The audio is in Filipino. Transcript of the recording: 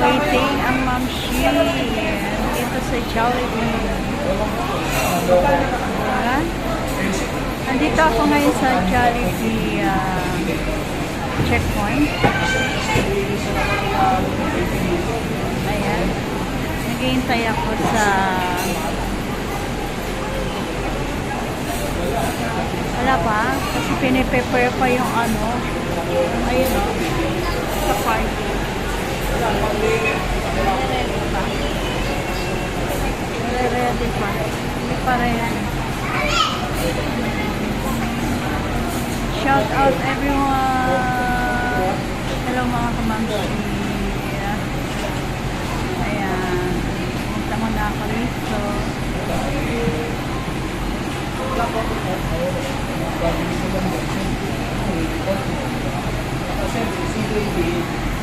Waiting ang Mamshi dito sa Jollibee. Diba? Nandito ako ngayon sa Jollibee checkpoint. Ayan. Naghihintay ako sa wala pa kasi piniprepare pa yung ano. Ayun o. Sa party. Ready pa. Hindi pa rin. Shout out everyone. Hello mga kamamsi. Ayan. Punta mo na ako rito.